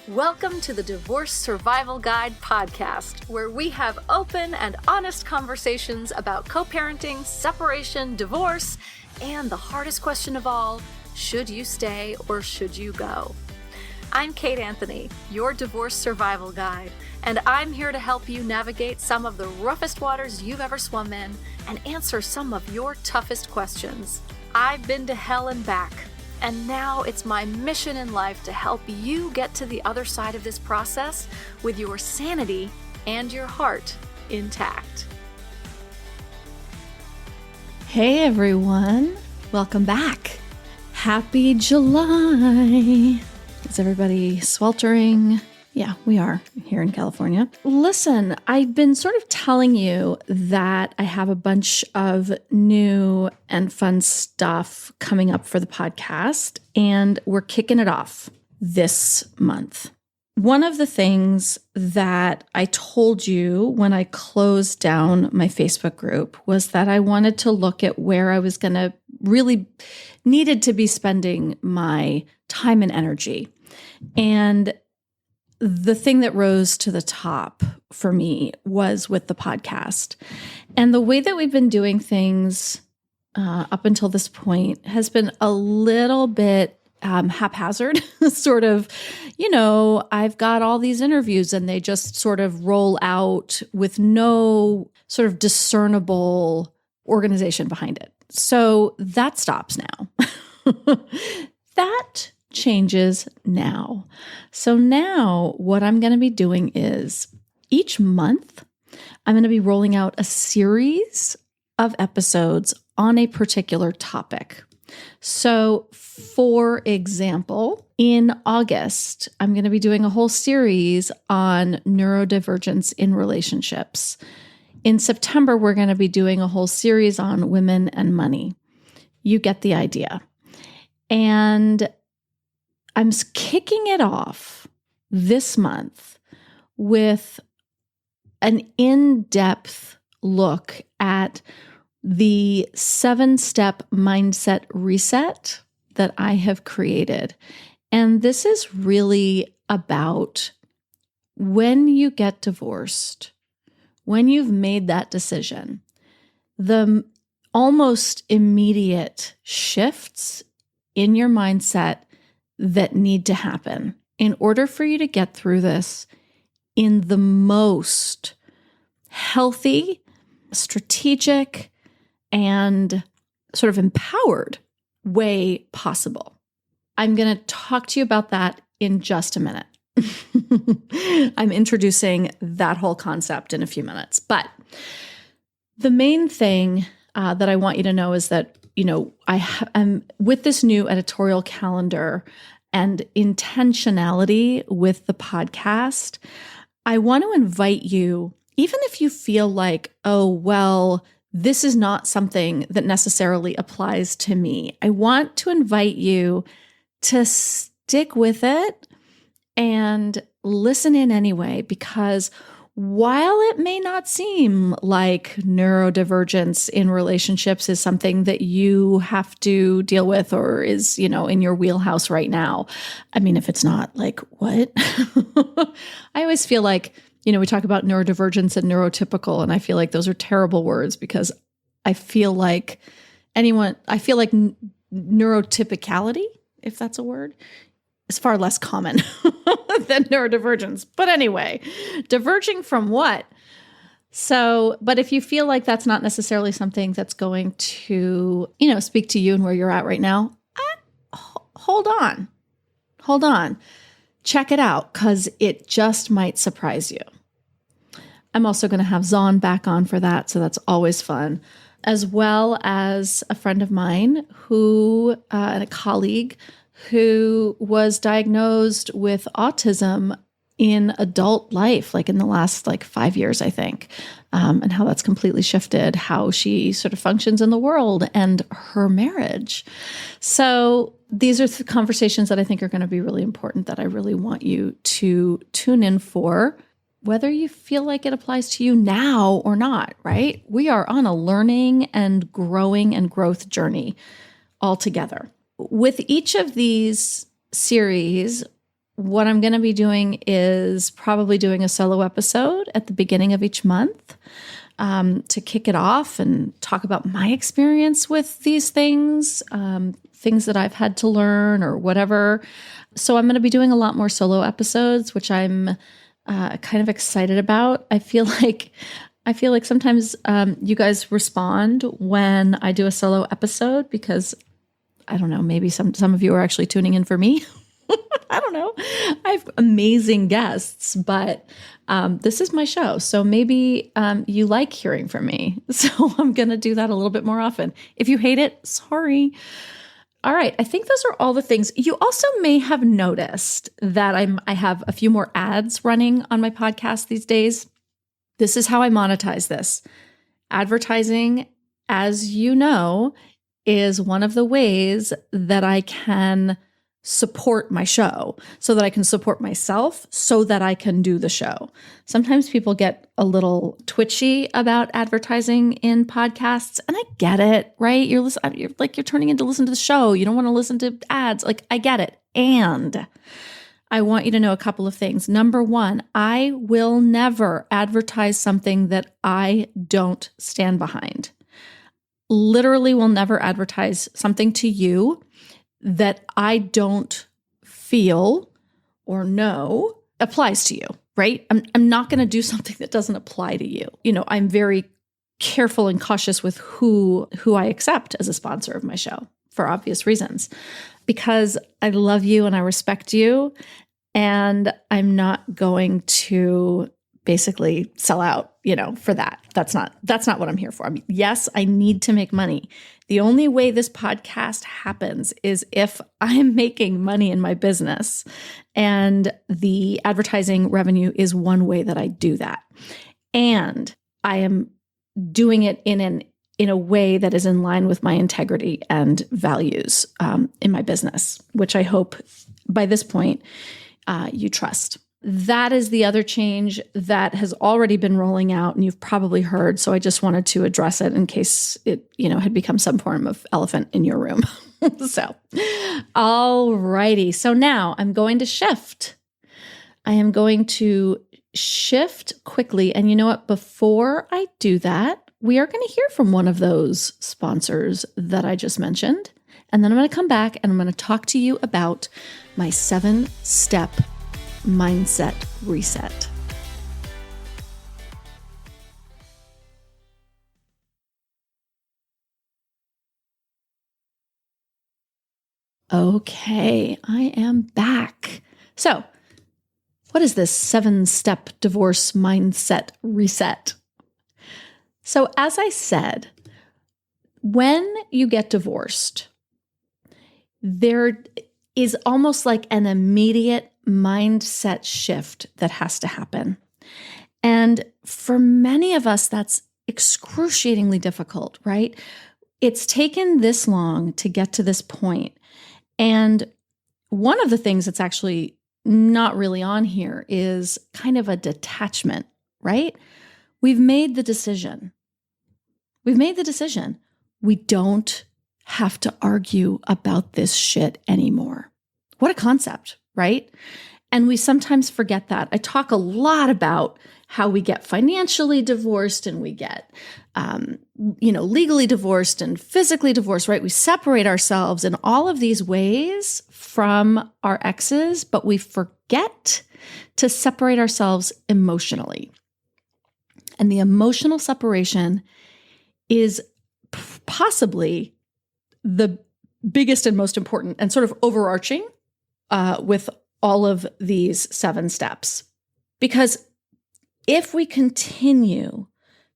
Welcome to the Divorce Survival Guide podcast, where we have open and honest conversations about co-parenting, separation, divorce, and the hardest question of all, should you stay or should you go? I'm Kate Anthony, your divorce survival guide, and I'm here to help you navigate some of the roughest waters you've ever swum in and answer some of your toughest questions. I've been to hell and back, and now it's my mission in life to help you get to the other side of this process with your sanity and your heart intact. Hey everyone, welcome back. Happy July. Is everybody sweltering? Yeah, we are here in California. Listen, I've been sort of telling you that I have a bunch of new and fun stuff coming up for the podcast, and we're kicking it off this month. One of the things that I told you when I closed down my Facebook group was that I wanted to look at where I was going to really needed to be spending my time and energy. And the thing that rose to the top for me was with the podcast. And the way that we've been doing things up until this point has been a little bit haphazard, sort of, I've got all these interviews and they just sort of roll out with no sort of discernible organization behind it. So that stops now. That changes now. So now what I'm going to be doing is each month, I'm going to be rolling out a series of episodes on a particular topic. So for example, in August, I'm going to be doing a whole series on neurodivergence in relationships. In September, we're going to be doing a whole series on women and money. You get the idea. And I'm kicking it off this month with an in-depth look at the 7-step mindset reset that I have created. And this is really about when you get divorced, when you've made that decision, the almost immediate shifts in your mindset that need to happen in order for you to get through this in the most healthy, strategic, and sort of empowered way possible. I'm going to talk to you about that in just a minute. I'm introducing that whole concept in a few minutes. But the main thing that I want you to know is that I'm with this new editorial calendar and intentionality with the podcast. I want to invite you, even if you feel like, oh, well, this is not something that necessarily applies to me. I want to invite you to stick with it and listen in anyway, because while it may not seem like neurodivergence in relationships is something that you have to deal with or is, in your wheelhouse right now. I mean, if it's not, like, what? I always feel like, we talk about neurodivergence and neurotypical, and I feel like those are terrible words because I feel like neurotypicality, if that's a word, is far less common than neurodivergence. But anyway, diverging from what? So, but if you feel like that's not necessarily something that's going to, speak to you and where you're at right now, hold on. Check it out, because it just might surprise you. I'm also going to have Zon back on for that, so that's always fun, as well as a friend of mine and a colleague who was diagnosed with autism in adult life, like in the last 5 years, I think, and how that's completely shifted how she sort of functions in the world and her marriage. So these are the conversations that I think are going to be really important, that I really want you to tune in for, whether you feel like it applies to you now or not, right? We are on a learning and growing and growth journey all together. With each of these series, what I'm going to be doing is probably doing a solo episode at the beginning of each month to kick it off and talk about my experience with these things, things that I've had to learn or whatever. So I'm going to be doing a lot more solo episodes, which I'm kind of excited about. I feel like sometimes you guys respond when I do a solo episode because I don't know, maybe some of you are actually tuning in for me. I don't know. I have amazing guests, but this is my show. So maybe you like hearing from me. So I'm going to do that a little bit more often. If you hate it, sorry. All right. I think those are all the things. You also may have noticed that I have a few more ads running on my podcast these days. This is how I monetize this. Advertising, as you know, is one of the ways that I can support my show, so that I can support myself, so that I can do the show. Sometimes people get a little twitchy about advertising in podcasts, and I get it, right? You're turning in to listen to the show. You don't want to listen to ads. Like, I get it. And I want you to know a couple of things. Number one, I will never advertise something that I don't stand behind. Literally will never advertise something to you that I don't feel or know applies to you, right? I'm not going to do something that doesn't apply to you. You know, I'm very careful and cautious with who I accept as a sponsor of my show for obvious reasons, because I love you and I respect you, and I'm not going to basically sell out, for that. That's not what I'm here for. I mean, yes, I need to make money. The only way this podcast happens is if I'm making money in my business, and the advertising revenue is one way that I do that. And I am doing it in a way that is in line with my integrity and values in my business, which I hope by this point you trust. That is the other change that has already been rolling out, and you've probably heard. So I just wanted to address it in case it, had become some form of elephant in your room. So, all righty. So now I'm going to shift. I am going to shift quickly. And you know what? Before I do that, we are going to hear from one of those sponsors that I just mentioned. And then I'm going to come back and I'm going to talk to you about my 7-step mindset reset. Okay, I am back. So, what is this 7-step divorce mindset reset? So, as I said, when you get divorced, there is almost like an immediate mindset shift that has to happen. And for many of us, that's excruciatingly difficult, right? It's taken this long to get to this point. And one of the things that's actually not really on here is kind of a detachment, right? We've made the decision. We don't have to argue about this shit anymore. What a concept, right? And we sometimes forget that. I talk a lot about how we get financially divorced and we get, legally divorced and physically divorced, right? We separate ourselves in all of these ways from our exes, but we forget to separate ourselves emotionally. And the emotional separation is possibly the biggest and most important and sort of overarching with all of these 7 steps. Because if we continue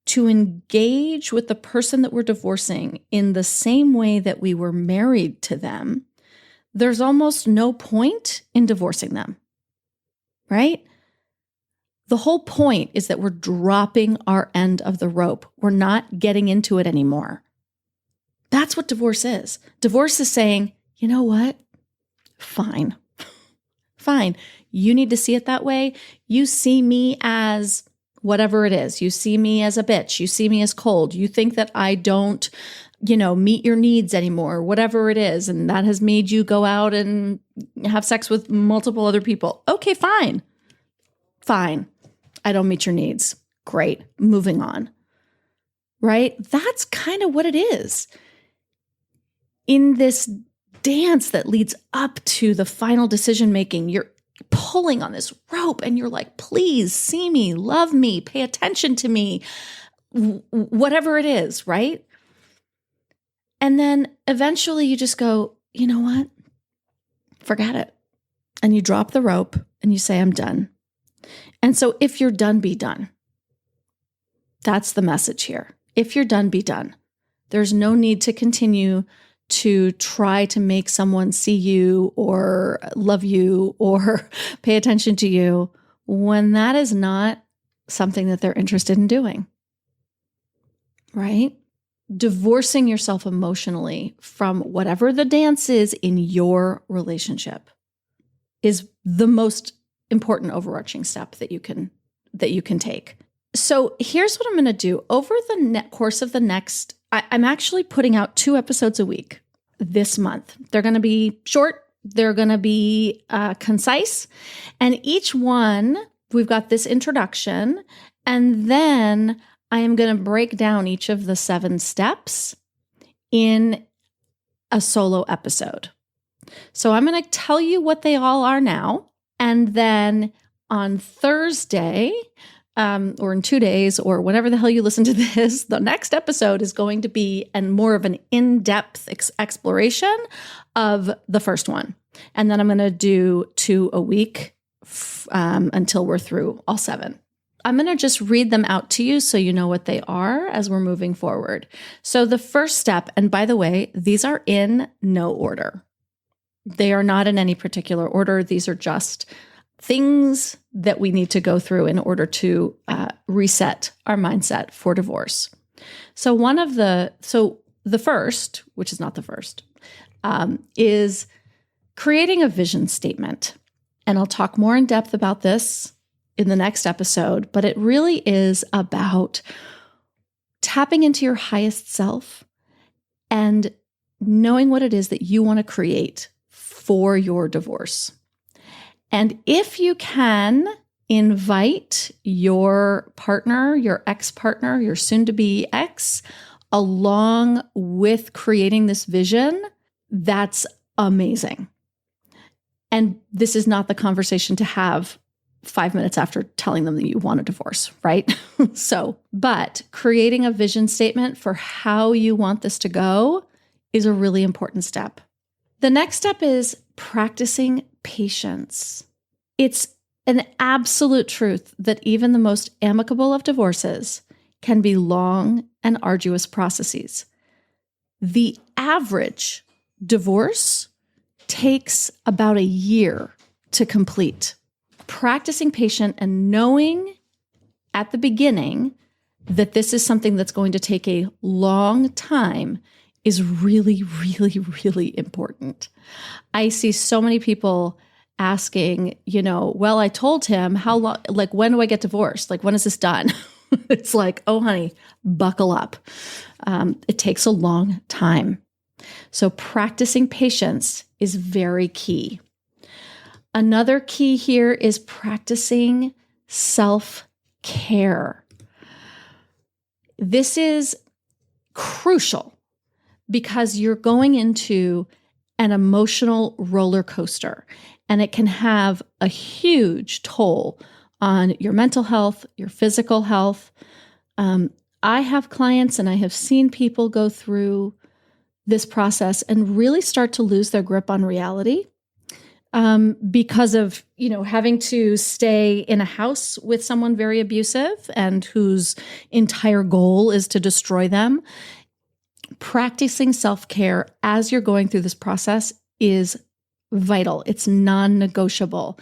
to engage with the person that we're divorcing in the same way that we were married to them, there's almost no point in divorcing them, right? The whole point is that we're dropping our end of the rope. We're not getting into it anymore. That's what divorce is. Divorce is saying, you know what? Fine. You need to see it that way. You see me as whatever it is. You see me as a bitch. You see me as cold. You think that I don't meet your needs anymore, whatever it is. And that has made you go out and have sex with multiple other people. Okay, fine. Fine. I don't meet your needs. Great. Moving on. Right? That's kind of what it is. In this dance that leads up to the final decision making, you're pulling on this rope and you're like, please see me, love me, pay attention to me, whatever it is, right? And then eventually you just go, you know what? Forget it. And you drop the rope and you say, I'm done. And so if you're done, be done. That's the message here. If you're done, be done. There's no need to continue to try to make someone see you or love you or pay attention to you when that is not something that they're interested in doing. Right? Divorcing yourself emotionally from whatever the dance is in your relationship is the most important overarching step that you can take. So here's what I'm going to do. Over the course of the next, I'm actually putting out 2 episodes a week this month. They're going to be short. They're going to be concise. And each one, we've got this introduction, and then I am going to break down each of the 7 steps in a solo episode. So I'm going to tell you what they all are now. And then on Thursday, or in 2 days, or whenever the hell you listen to this, the next episode is going to be more of an in-depth exploration of the first one. And then I'm going to do 2 a week until we're through all 7. I'm going to just read them out to you so you know what they are as we're moving forward. So the first step, and by the way, these are in no order. They are not in any particular order. These are just things that we need to go through in order to reset our mindset for divorce. So the first, which is not the first, is creating a vision statement. And I'll talk more in depth about this in the next episode, but it really is about tapping into your highest self and knowing what it is that you want to create for your divorce. And if you can invite your partner, your ex-partner, your soon-to-be ex, along with creating this vision, that's amazing. And this is not the conversation to have 5 minutes after telling them that you want a divorce, right? But creating a vision statement for how you want this to go is a really important step. The next step is practicing patience. It's an absolute truth that even the most amicable of divorces can be long and arduous processes. The average divorce takes about a year to complete. Practicing patient and knowing at the beginning that this is something that's going to take a long time is really, really, really important. I see so many people asking, well, I told him how long, when do I get divorced? When is this done? It's like, oh, honey, buckle up. It takes a long time. So practicing patience is very key. Another key here is practicing self-care. This is crucial because you're going into an emotional roller coaster, and it can have a huge toll on your mental health, your physical health. I have clients and I have seen people go through this process and really start to lose their grip on reality because of, having to stay in a house with someone very abusive and whose entire goal is to destroy them. Practicing self-care as you're going through this process is vital. It's non-negotiable.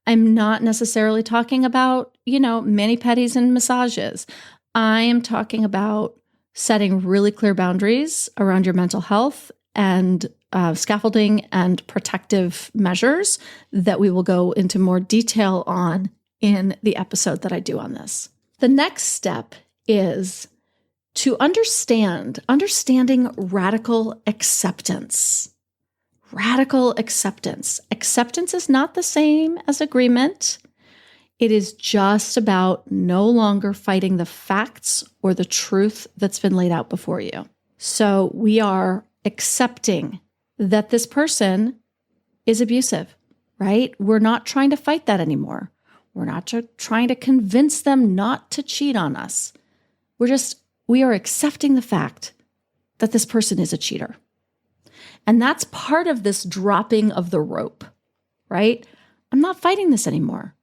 I'm not necessarily talking about, mani-pedis and massages. I am talking about setting really clear boundaries around your mental health and scaffolding and protective measures that we will go into more detail on in the episode that I do on this. The next step is to understanding radical acceptance. Radical acceptance. Acceptance is not the same as agreement. It is just about no longer fighting the facts or the truth that's been laid out before you. So we are accepting that this person is abusive, right? We're not trying to fight that anymore. We're not trying to convince them not to cheat on us. We are accepting the fact that this person is a cheater. And that's part of this dropping of the rope, right? I'm not fighting this anymore.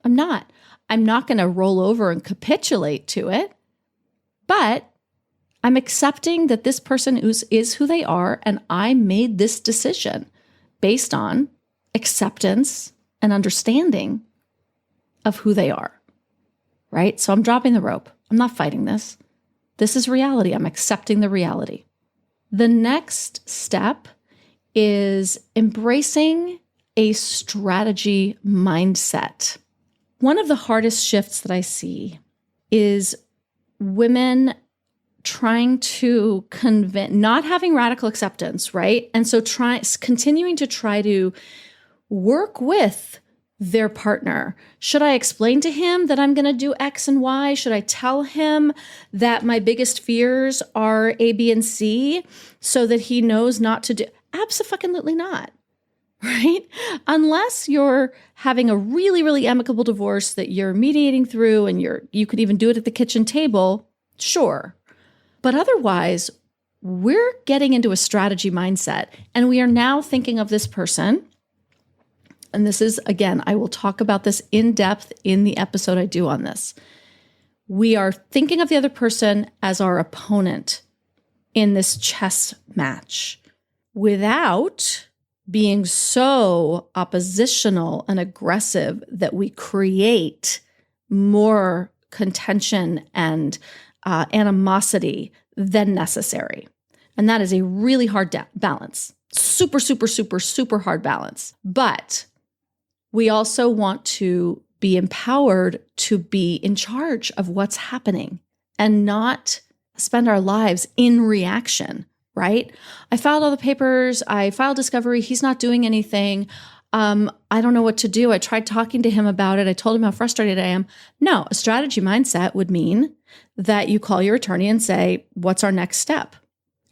I'm not going to roll over and capitulate to it, but I'm accepting that this person is who they are, and I made this decision based on acceptance and understanding of who they are, right? So I'm dropping the rope. I'm not fighting this. This is reality. I'm accepting the reality. The next step is embracing a strategy mindset. One of the hardest shifts that I see is women trying to not having radical acceptance, right? And so continuing to try to work with their partner. Should I explain to him that I'm going to do X and Y? Should I tell him that my biggest fears are A, B, and C so that he knows not to do? Absolutely not, right? Unless you're having a really, really amicable divorce that you're mediating through and you could even do it at the kitchen table, sure. But otherwise, we're getting into a strategy mindset, and we are now thinking of this person. And this is, again, I will talk about this in depth in the episode I do on this. We are thinking of the other person as our opponent in this chess match without being so oppositional and aggressive that we create more contention and animosity than necessary. And that is a really hard balance. Super, super, super, super hard balance. But we also want to be empowered to be in charge of what's happening and not spend our lives in reaction, right? I filed all the papers. I filed discovery. He's not doing anything. I don't know what to do. I tried talking to him about it. I told him how frustrated I am. No, a strategy mindset would mean that you call your attorney and say, what's our next step?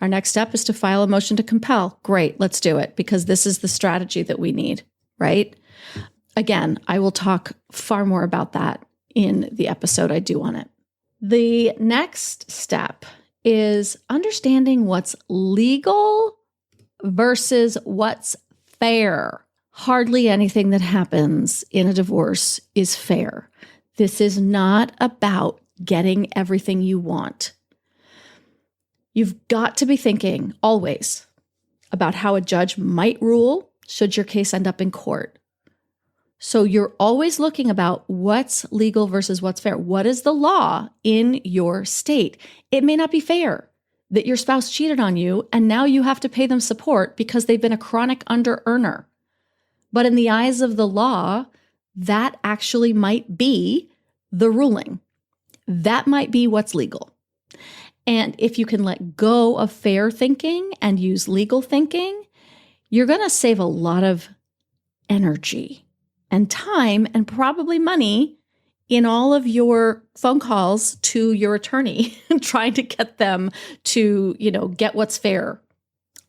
Our next step is to file a motion to compel. Great, let's do it, because this is the strategy that we need, right? Again, I will talk far more about that in the episode I do on it. The next step is understanding what's legal versus what's fair. Hardly anything that happens in a divorce is fair. This is not about getting everything you want. You've got to be thinking always about how a judge might rule should your case end up in court. So you're always looking about what's legal versus what's fair. What is the law in your state? It may not be fair that your spouse cheated on you and now you have to pay them support because they've been a chronic under-earner. But in the eyes of the law, that actually might be the ruling. That might be what's legal. And if you can let go of fair thinking and use legal thinking, you're going to save a lot of energy and time and probably money in all of your phone calls to your attorney, trying to get them to, get what's fair.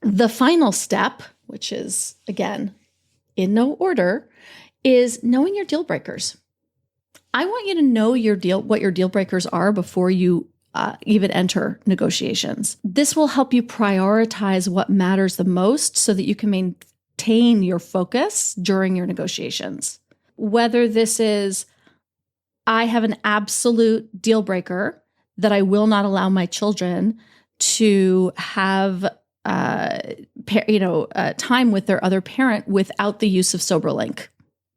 The final step, which is, again, in no order, is knowing your deal breakers. I want you to know what your deal breakers are before you even enter negotiations. This will help you prioritize what matters the most so that you can maintain your focus during your negotiations. Whether this is, I have an absolute deal breaker that I will not allow my children to have time with their other parent without the use of SoberLink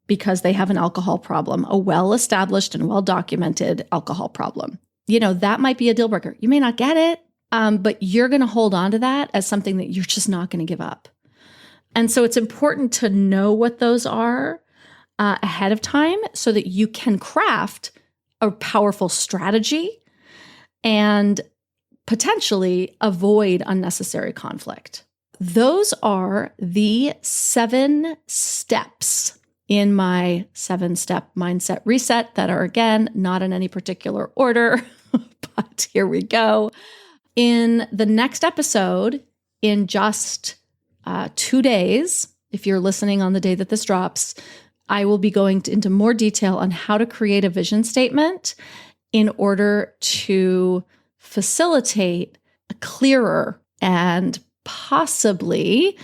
because they have an alcohol problem, a well-established and well-documented alcohol problem. That might be a deal breaker. You may not get it, but you're going to hold on to that as something that you're just not going to give up. And so it's important to know what those are ahead of time so that you can craft a powerful strategy and potentially avoid unnecessary conflict. Those are the 7 steps in my 7-step mindset reset that are, again, not in any particular order, but here we go. In the next episode, in just 2 days, if you're listening on the day that this drops, I will be going into more detail on how to create a vision statement in order to facilitate a clearer and possibly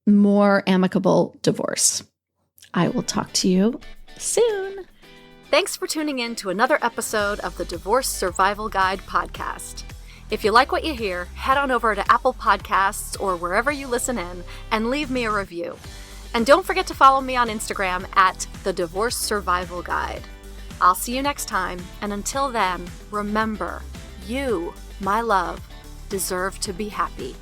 more amicable divorce. I will talk to you soon. Thanks for tuning in to another episode of the Divorce Survival Guide podcast. If you like what you hear, head on over to Apple Podcasts or wherever you listen in and leave me a review. And don't forget to follow me on Instagram at the Divorce Survival Guide. I'll see you next time, and until then, remember, you, my love, deserve to be happy.